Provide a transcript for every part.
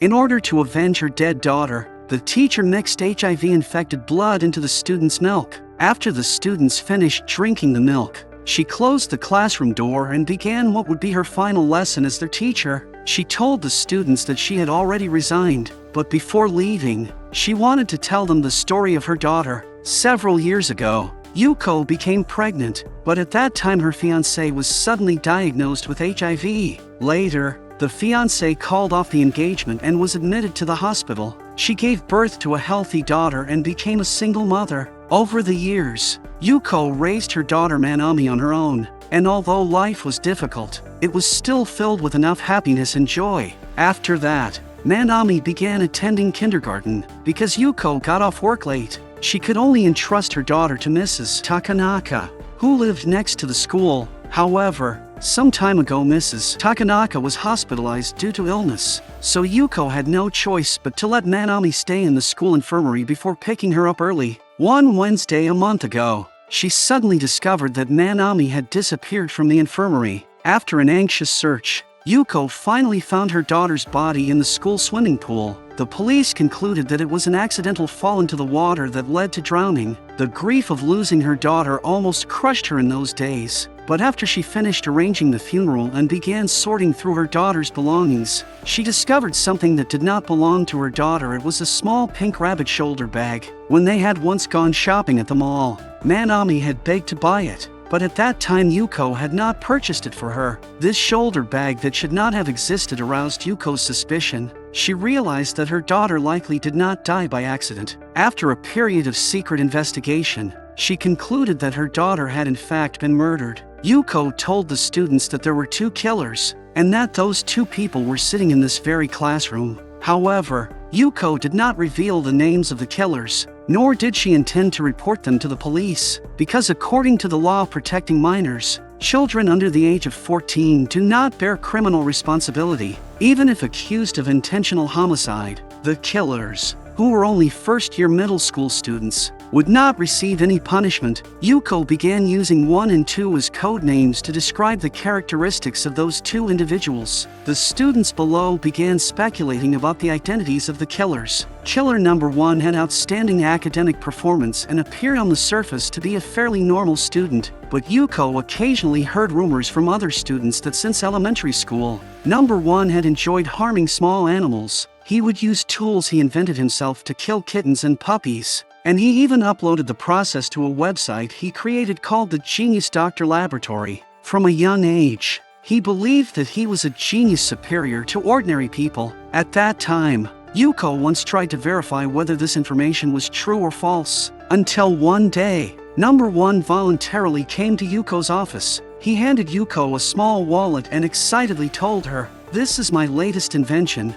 In order to avenge her dead daughter, the teacher mixed HIV-infected blood into the students' milk. After the students finished drinking the milk, she closed the classroom door and began what would be her final lesson as their teacher. She told the students that she had already resigned, but before leaving, she wanted to tell them the story of her daughter. Several years ago, Yuko became pregnant, but at that time her fiancé was suddenly diagnosed with HIV. Later, the fiancé called off the engagement and was admitted to the hospital. She gave birth to a healthy daughter and became a single mother. Over the years, Yuko raised her daughter Manami on her own, and although life was difficult, it was still filled with enough happiness and joy. After that, Manami began attending kindergarten. Because Yuko got off work late, she could only entrust her daughter to Mrs. Takanaka, who lived next to the school. However, some time ago Mrs. Takanaka was hospitalized due to illness, so Yuko had no choice but to let Manami stay in the school infirmary before picking her up early. One Wednesday a month ago, she suddenly discovered that Manami had disappeared from the infirmary. After an anxious search, Yuko finally found her daughter's body in the school swimming pool. The police concluded that it was an accidental fall into the water that led to drowning. The grief of losing her daughter almost crushed her in those days. But after she finished arranging the funeral and began sorting through her daughter's belongings, she discovered something that did not belong to her daughter. It was a small pink rabbit shoulder bag. When they had once gone shopping at the mall, Manami had begged to buy it, but at that time Yuko had not purchased it for her. This shoulder bag that should not have existed aroused Yuko's suspicion. She realized that her daughter likely did not die by accident. After a period of secret investigation, she concluded that her daughter had in fact been murdered. Yuko told the students that there were two killers, and that those two people were sitting in this very classroom. However, Yuko did not reveal the names of the killers, nor did she intend to report them to the police, because according to the law protecting minors, children under the age of 14 do not bear criminal responsibility, even if accused of intentional homicide. The killers, who were only first-year middle school students, would not receive any punishment. Yuko began using 1 and 2 as code names to describe the characteristics of those two individuals. The students below began speculating about the identities of the killers. Killer number 1 had outstanding academic performance and appeared on the surface to be a fairly normal student, but Yuko occasionally heard rumors from other students that since elementary school, number 1 had enjoyed harming small animals. He would use tools he invented himself to kill kittens and puppies, and he even uploaded the process to a website he created called the Genius Doctor Laboratory. From a young age, he believed that he was a genius superior to ordinary people. At that time, Yuko once tried to verify whether this information was true or false, until one day, number 1 voluntarily came to Yuko's office. He handed Yuko a small wallet and excitedly told her, "This is my latest invention."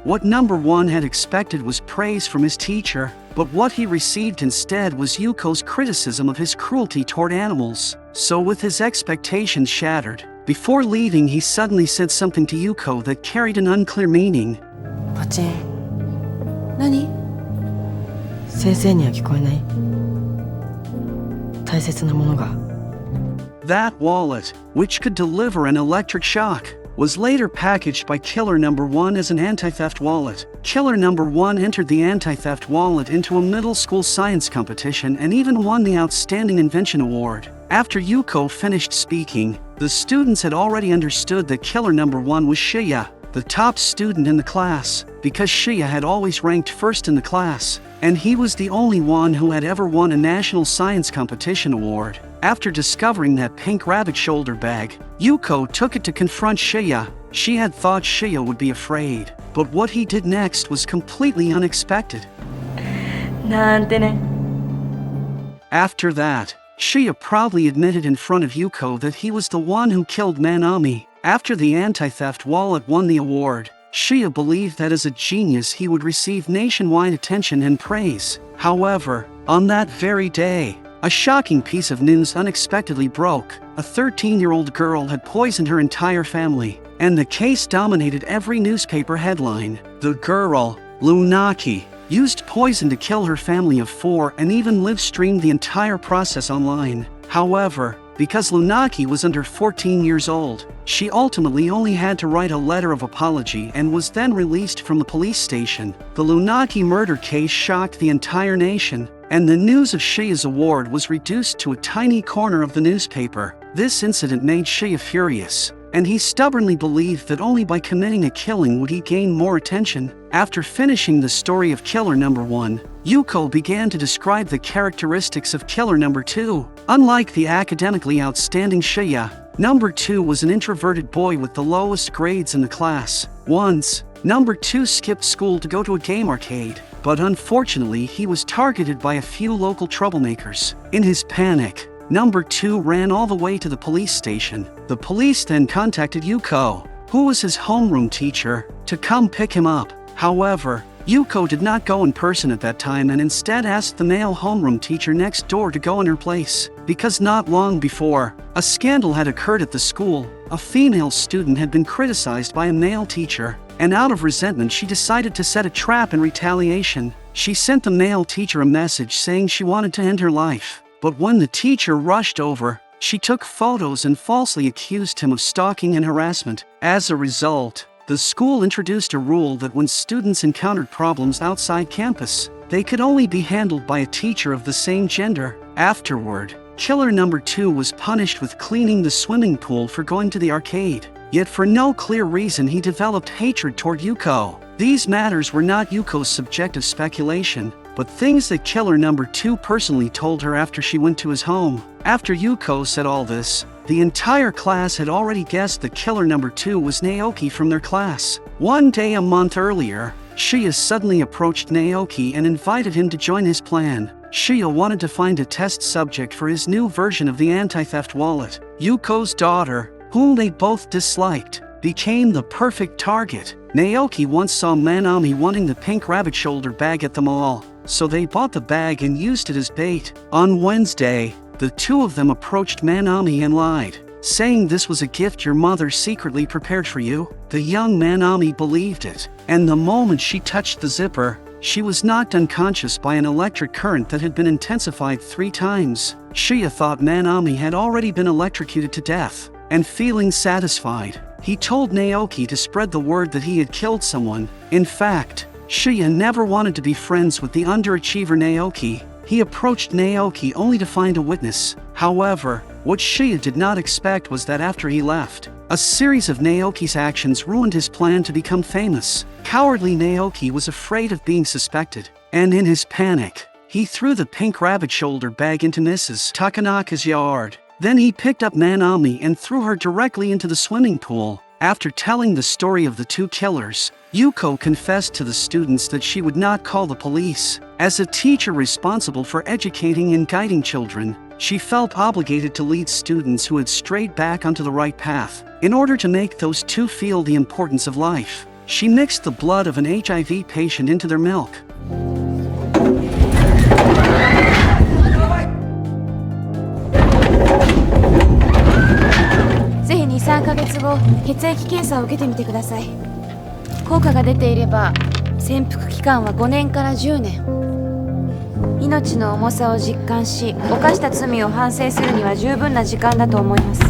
What number 1 had expected was praise from his teacher, but what he received instead was Yuko's criticism of his cruelty toward animals. So with his expectations shattered, before leaving he suddenly said something to Yuko that carried an unclear meaning. ポチン。何？先生には聞こえない。大切なものが。That wallet, which could deliver an electric shock, was later packaged by Killer Number 1 as an anti-theft wallet. Killer Number 1 entered the anti-theft wallet into a middle school science competition and even won the Outstanding Invention Award. After Yuko finished speaking, the students had already understood that Killer Number 1 was Shuya, the top student in the class, because Shuya had always ranked first in the class, and he was the only one who had ever won a national science competition award. After discovering that pink rabbit shoulder bag, Yuko took it to confront Shuya. She had thought Shuya would be afraid, but what he did next was completely unexpected. なんてね。After that, Shuya proudly admitted in front of Yuko that he was the one who killed Manami. After the anti-theft wallet won the award, Shuya believed that as a genius he would receive nationwide attention and praise. However, on that very day, a shocking piece of news unexpectedly broke. A 13-year-old girl had poisoned her entire family, and the case dominated every newspaper headline. The girl, Naoki, used poison to kill her family of 4, and even live-streamed the entire process online. However, because Lunaki was under 14 years old, she ultimately only had to write a letter of apology and was then released from the police station. The Lunaki murder case shocked the entire nation, and the news of Shuya's award was reduced to a tiny corner of the newspaper. This incident made Shuya furious, and he stubbornly believed that only by committing a killing would he gain more attention. After finishing the story of killer number 1, Yuko began to describe the characteristics of killer number 2. Unlike the academically outstanding Shuya, number 2 was an introverted boy with the lowest grades in the class. Once, number 2 skipped school to go to a game arcade, but unfortunately he was targeted by a few local troublemakers. In his panic, number 2 ran all the way to the police station. The police then contacted Yuko, who was his homeroom teacher, to come pick him up. However, Yuko did not go in person at that time and instead asked the male homeroom teacher next door to go in her place, because not long before, a scandal had occurred at the school. A female student had been criticized by a male teacher, and out of resentment she decided to set a trap in retaliation. She sent the male teacher a message saying she wanted to end her life, but when the teacher rushed over, she took photos and falsely accused him of stalking and harassment. As a result, the school introduced a rule that when students encountered problems outside campus, they could only be handled by a teacher of the same gender. Afterward, killer number 2 was punished with cleaning the swimming pool for going to the arcade. Yet for no clear reason he developed hatred toward Yuko. These matters were not Yuko's subjective speculation, but things that killer number 2 personally told her after she went to his home. After Yuko said all this, the entire class had already guessed that killer number 2 was Naoki from their class. One day a month earlier, Shuya suddenly approached Naoki and invited him to join his plan. Shuya wanted to find a test subject for his new version of the anti-theft wallet. Yuko's daughter, whom they both disliked, became the perfect target. Naoki once saw Manami wanting the pink rabbit shoulder bag at the mall, so they bought the bag and used it as bait. On Wednesday, the two of them approached Manami and lied, saying this was a gift your mother secretly prepared for you. The young Manami believed it, and the moment she touched the zipper, she was knocked unconscious by an electric current that had been intensified 3 times. Shuya thought Manami had already been electrocuted to death, and feeling satisfied, he told Naoki to spread the word that he had killed someone. In fact, Shuya never wanted to be friends with the underachiever Naoki. He approached Naoki only to find a witness. However, what Shuya did not expect was that after he left, a series of Naoki's actions ruined his plan to become famous. Cowardly Naoki was afraid of being suspected, and in his panic, he threw the pink rabbit shoulder bag into Mrs. Takanaka's yard. Then he picked up Manami and threw her directly into the swimming pool. After telling the story of the 2 killers, Yuko confessed to the students that she would not call the police. As a teacher responsible for educating and guiding children, she felt obligated to lead students who had strayed back onto the right path. In order to make those 2 feel the importance of life, she mixed the blood of an HIV patient into their milk. ぜひ2、3ヶ月後、血液検査を受けてみてください。効果が出ていれば、潜伏期間は5年から10年。命の重さを実感し、犯した罪を反省するには十分な時間だと思います。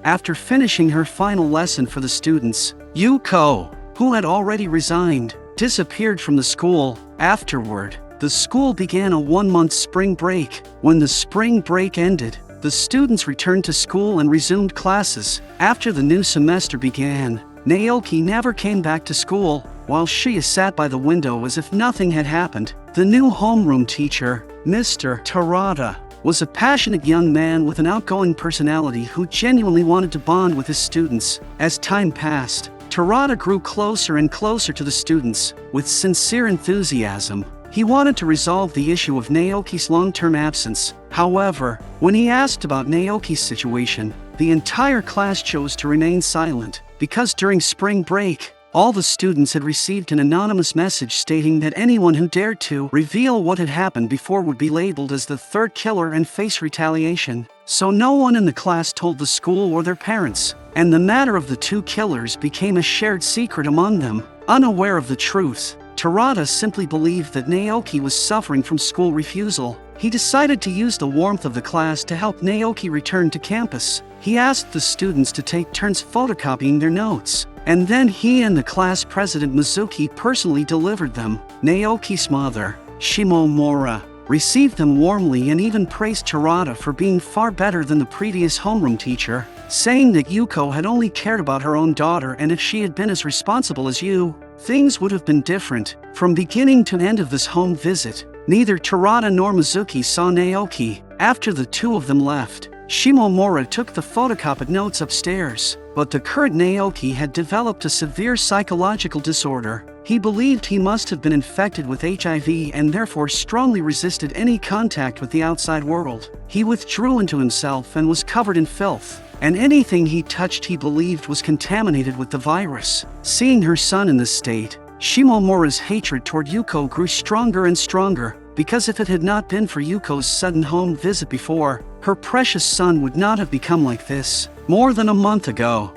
After finishing her final lesson for the students, Yuko, who had already resigned, disappeared from the school. Afterward, the school began a 1-month spring break. When the spring break ended, the students returned to school and resumed classes. After the new semester began, Naoki never came back to school, while Shuya sat by the window as if nothing had happened. The new homeroom teacher, Mr. Terada, was a passionate young man with an outgoing personality who genuinely wanted to bond with his students. As time passed, Terada grew closer and closer to the students. With sincere enthusiasm, he wanted to resolve the issue of Naoki's long-term absence. However, when he asked about Naoki's situation, the entire class chose to remain silent, because during spring break, All the students had received an anonymous message stating that anyone who dared to reveal what had happened before would be labeled as the third killer and face retaliation. So no one in the class told the school or their parents, and the matter of the two killers became a shared secret among them. Unaware of the truth, Terada simply believed that Naoki was suffering from school refusal. He decided to use the warmth of the class to help Naoki return to campus. He asked the students to take turns photocopying their notes, and then he and the class president Mizuki personally delivered them. Naoki's mother, Shimomura, received them warmly and even praised Terada for being far better than the previous homeroom teacher, saying that Yuko had only cared about her own daughter, and if she had been as responsible as you, things would have been different. From beginning to end of this home visit, neither Terada nor Mizuki saw Naoki. After the two of them left, Shimomura took the photocopied notes upstairs, but the current Naoki had developed a severe psychological disorder. He believed he must have been infected with HIV and therefore strongly resisted any contact with the outside world. He withdrew into himself and was covered in filth, and anything he touched he believed was contaminated with the virus. Seeing her son in this state, Shimomura's hatred toward Yuko grew stronger and stronger, because if it had not been for Yuko's sudden home visit before, her precious son would not have become like this. More than a month ago.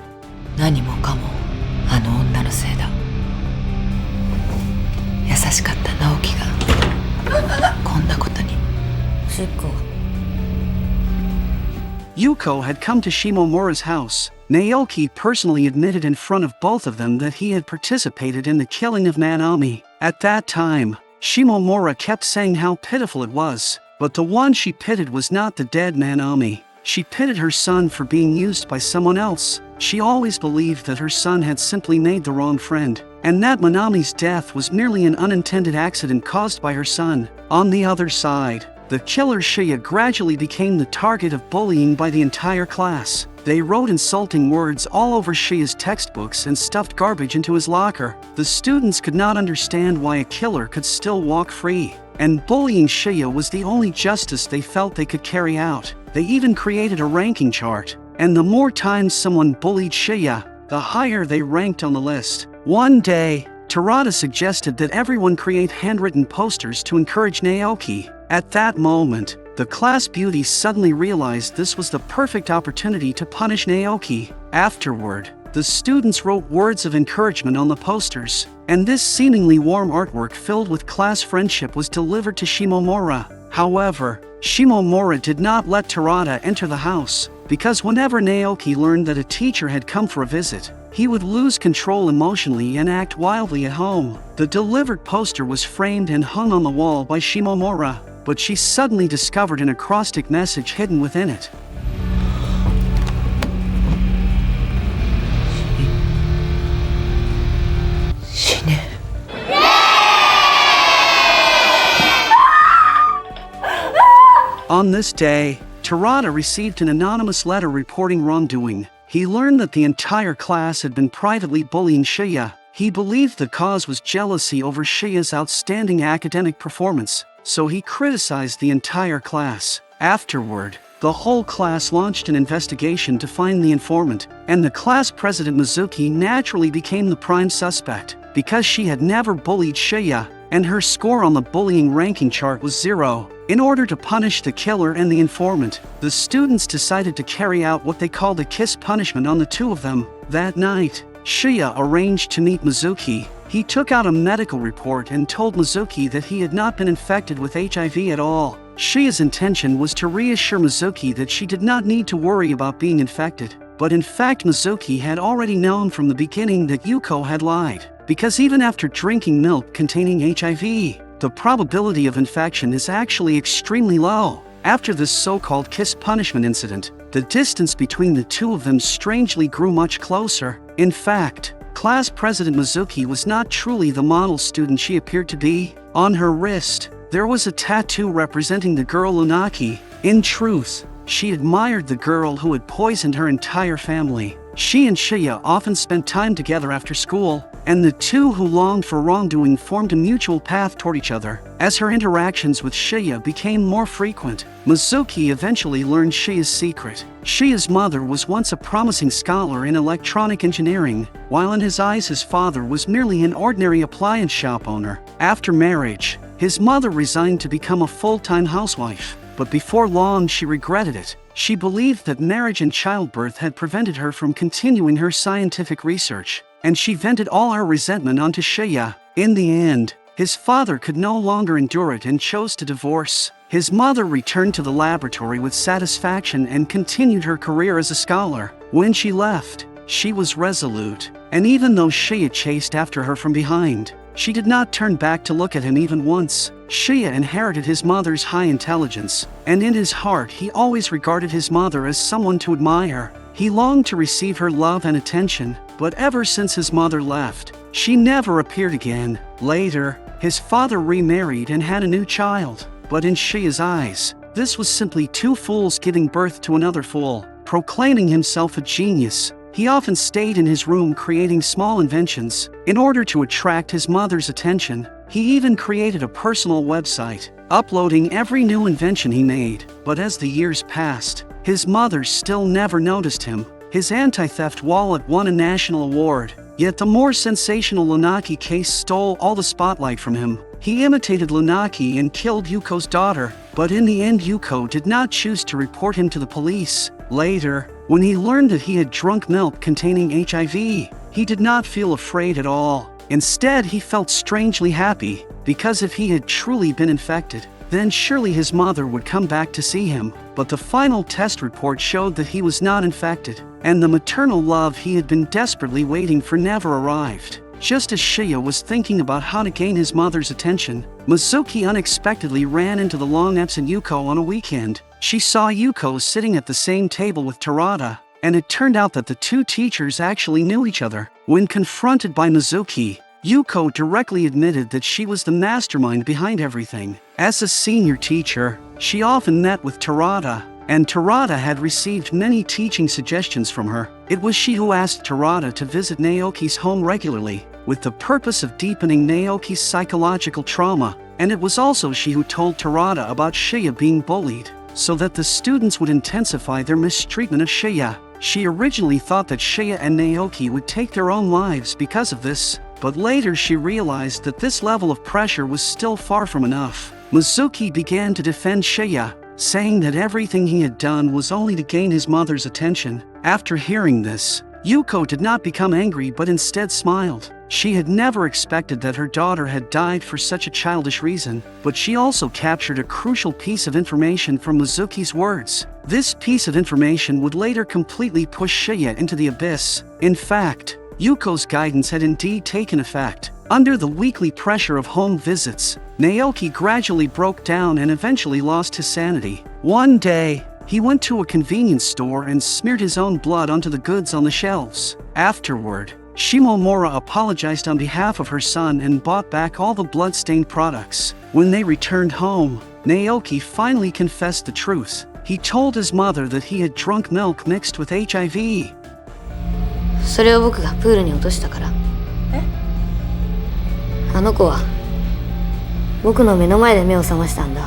何もかもあの女のせいだ。優しかった直樹がこんなことに。Yuko had come to Shimomura's house. Naoki personally admitted in front of both of them that he had participated in the killing of Nanami. At that time, Shimomura kept saying how pitiful it was, but the one she pitied was not the dead Nanami. She pitied her son for being used by someone else. She always believed that her son had simply made the wrong friend, and that Manami's death was merely an unintended accident caused by her son. On the other side, the killer Shuya gradually became the target of bullying by the entire class. They wrote insulting words all over Shuya's textbooks and stuffed garbage into his locker. The students could not understand why a killer could still walk free, and bullying Shuya was the only justice they felt they could carry out. They even created a ranking chart, and the more times someone bullied Shuya, the higher they ranked on the list. One day, Terada suggested that everyone create handwritten posters to encourage Naoki. At that moment, the class beauty suddenly realized this was the perfect opportunity to punish Naoki. Afterward, the students wrote words of encouragement on the posters, and this seemingly warm artwork filled with class friendship was delivered to Shimomura. However, Shimomura did not let Terada enter the house, because whenever Naoki learned that a teacher had come for a visit, he would lose control emotionally and act wildly at home. The delivered poster was framed and hung on the wall by Shimomura, but she suddenly discovered an acrostic message hidden within it. On this day, Terada received an anonymous letter reporting wrongdoing. He learned that the entire class had been privately bullying Shuya. He believed the cause was jealousy over Shuya's outstanding academic performance, so he criticized the entire class. Afterward, the whole class launched an investigation to find the informant, and the class president Mizuki naturally became the prime suspect, because she had never bullied Shuya, and her score on the bullying ranking chart was 0. In order to punish the killer and the informant, the students decided to carry out what they called a kiss punishment on the two of them. That night, Shuya arranged to meet Mizuki. He took out a medical report and told Mizuki that he had not been infected with HIV at all. Shuya's intention was to reassure Mizuki that she did not need to worry about being infected. But in fact, Mizuki had already known from the beginning that Yuko had lied, because even after drinking milk containing HIV, the probability of infection is actually extremely low. After this so-called kiss punishment incident, the distance between the two of them strangely grew much closer. In fact, class president Mizuki was not truly the model student she appeared to be. On her wrist, there was a tattoo representing the girl Unaki. In truth, she admired the girl who had poisoned her entire family. She and Shuya often spent time together after school. and the two who longed for wrongdoing formed a mutual path toward each other. As her interactions with Shuya became more frequent, Mizuki eventually learned Shuya's secret. Shuya's mother was once a promising scholar in electronic engineering, while in his eyes his father was merely an ordinary appliance shop owner. After marriage, his mother resigned to become a full-time housewife, but before long she regretted it. She believed that marriage and childbirth had prevented her from continuing her scientific research, and she vented all her resentment onto Shuya. In the end, his father could no longer endure it and chose to divorce. His mother returned to the laboratory with satisfaction and continued her career as a scholar. When she left, she was resolute, and even though Shuya chased after her from behind, she did not turn back to look at him even once. Shuya inherited his mother's high intelligence, and in his heart he always regarded his mother as someone to admire. He longed to receive her love and attention, but ever since his mother left, she never appeared again. Later, his father remarried and had a new child, but in Shuya's eyes, this was simply two fools giving birth to another fool. Proclaiming himself a genius, he often stayed in his room creating small inventions. In order to attract his mother's attention, he even created a personal website, uploading every new invention he made. But as the years passed, his mother still never noticed him. His anti-theft wallet won a national award, yet the more sensational Naoki case stole all the spotlight from him. He imitated Naoki and killed Yuko's daughter, but in the end Yuko did not choose to report him to the police. Later, when he learned that he had drunk milk containing HIV, he did not feel afraid at all. Instead, he felt strangely happy, because if he had truly been infected, then surely his mother would come back to see him. But the final test report showed that he was not infected, and the maternal love he had been desperately waiting for never arrived. Just as Shuya was thinking about how to gain his mother's attention, Mizuki unexpectedly ran into the long-absent Yuko on a weekend. She saw Yuko sitting at the same table with Terada, and it turned out that the two teachers actually knew each other. When confronted by Mizuki, Yuko directly admitted that she was the mastermind behind everything. As a senior teacher, she often met with Terada, and Terada had received many teaching suggestions from her. It was she who asked Terada to visit Naoki's home regularly, with the purpose of deepening Naoki's psychological trauma, and it was also she who told Terada about Shuya being bullied, so that the students would intensify their mistreatment of Shuya. She originally thought that Shuya and Naoki would take their own lives because of this, but later she realized that this level of pressure was still far from enough. Mizuki began to defend Shuya, saying that everything he had done was only to gain his mother's attention. After hearing this, Yuko did not become angry but instead smiled. She had never expected that her daughter had died for such a childish reason, but she also captured a crucial piece of information from Mizuki's words. This piece of information would later completely push Shuya into the abyss. In fact, Yuko's guidance had indeed taken effect. Under the weekly pressure of home visits, Naoki gradually broke down and eventually lost his sanity. One day, he went to a convenience store and smeared his own blood onto the goods on the shelves. Afterward, Shimomura apologized on behalf of her son and bought back all the blood-stained products. When they returned home, Naoki finally confessed the truth. He told his mother that he had drunk milk mixed with HIV. それを僕がプールに落としたから。え？あの子は僕の目の前で目を覚ましたんだ。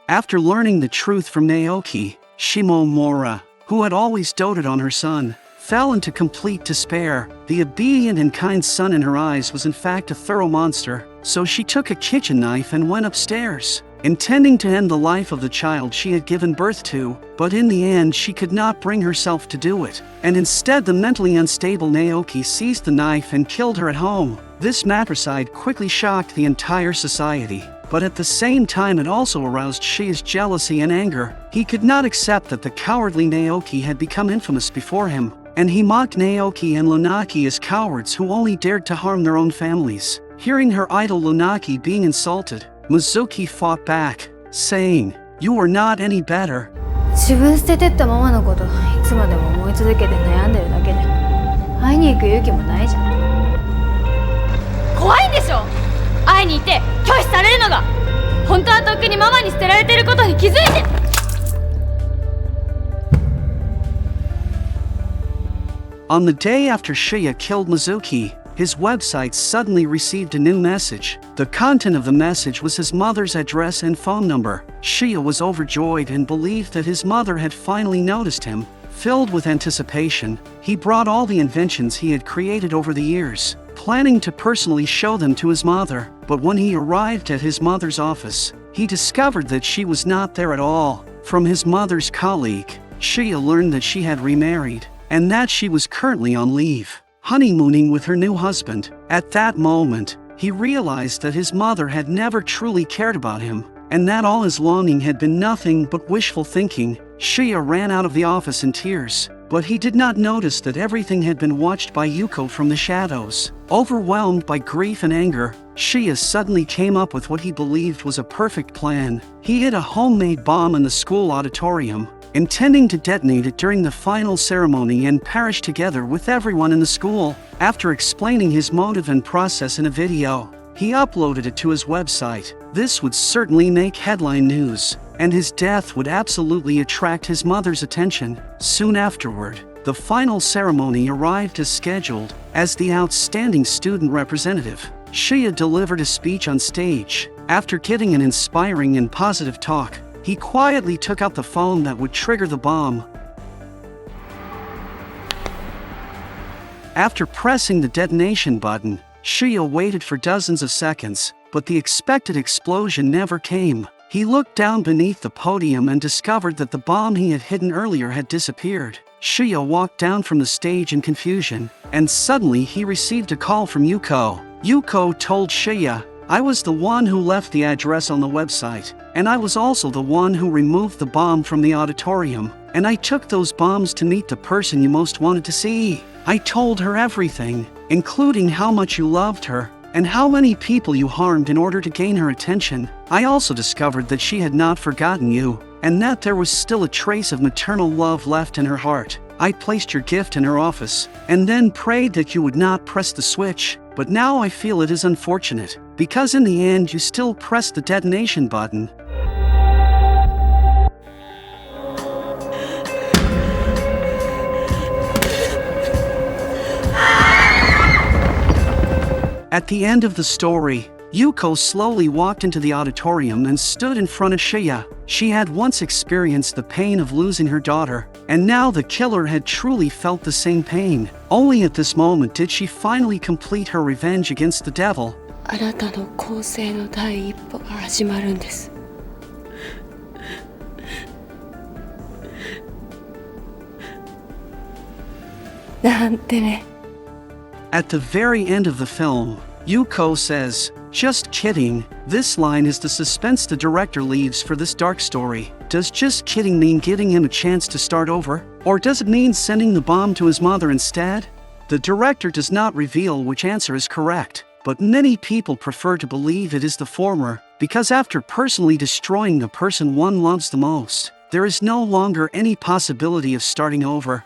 After learning the truth from Naoki, Shimomura, who had always doted on her son, fell into complete despair. The obedient and kind son in her eyes was in fact a thorough monster, so she took a kitchen knife and went upstairs, intending to end the life of the child she had given birth to, but in the end she could not bring herself to do it, and instead the mentally unstable Naoki seized the knife and killed her at home. This matricide quickly shocked the entire society, but at the same time it also aroused Shuya's jealousy and anger. He could not accept that the cowardly Naoki had become infamous before him, and he mocked Naoki and Lunaki as cowards who only dared to harm their own families. Hearing her idol Lunaki being insulted, Mizuki fought back, saying, "You are not any better." 自分捨ててったままのこといつまでも思い続けて悩んでるだけで会いに行く勇気もないじゃん。怖いんでしょ。会いに行って拒否されるのが。本当はとっくにママに捨てられてることに気づいて。On the day after Shuya killed Mizuki, his website suddenly received a new message. The content of the message was his mother's address and phone number. Shuya was overjoyed and believed that his mother had finally noticed him. Filled with anticipation, he brought all the inventions he had created over the years, planning to personally show them to his mother. But when he arrived at his mother's office, he discovered that she was not there at all. From his mother's colleague, Shuya learned that she had remarried, and that she was currently on leave, honeymooning with her new husband. At that moment, he realized that his mother had never truly cared about him, and that all his longing had been nothing but wishful thinking. Shuya ran out of the office in tears, but he did not notice that everything had been watched by Yuko from the shadows. Overwhelmed by grief and anger, Shuya suddenly came up with what he believed was a perfect plan. He hid a homemade bomb in the school auditorium, intending to detonate it during the final ceremony and perish together with everyone in the school. After explaining his motive and process in a video, he uploaded it to his website. This would certainly make headline news, and his death would absolutely attract his mother's attention. Soon afterward, the final ceremony arrived as scheduled. As the outstanding student representative, Shuya delivered a speech on stage. After getting an inspiring and positive talk, he quietly took out the phone that would trigger the bomb. After pressing the detonation button, Shuya waited for dozens of seconds, but the expected explosion never came. He looked down beneath the podium and discovered that the bomb he had hidden earlier had disappeared. Shuya walked down from the stage in confusion, and suddenly he received a call from Yuko. Yuko told Shuya, "I was the one who left the address on the website, and I was also the one who removed the bomb from the auditorium, and I took those bombs to meet the person you most wanted to see. I told her everything, including how much you loved her, and how many people you harmed in order to gain her attention. I also discovered that she had not forgotten you, and that there was still a trace of maternal love left in her heart. I placed your gift in her office, and then prayed that you would not press the switch, but now I feel it is unfortunate, because in the end you still pressed the detonation button." At the end of the story, Yuko slowly walked into the auditorium and stood in front of Shuya. She had once experienced the pain of losing her daughter, and now the killer had truly felt the same pain. Only at this moment did she finally complete her revenge against the devil. あなたの更生の第一歩が始まるんです。なんてね。At the very end of the film, Yuko says, "Just kidding." This line is the suspense the director leaves for this dark story. Does just kidding mean giving him a chance to start over? Or does it mean sending the bomb to his mother instead? The director does not reveal which answer is correct, but many people prefer to believe it is the former, because after personally destroying the person one loves the most, there is no longer any possibility of starting over.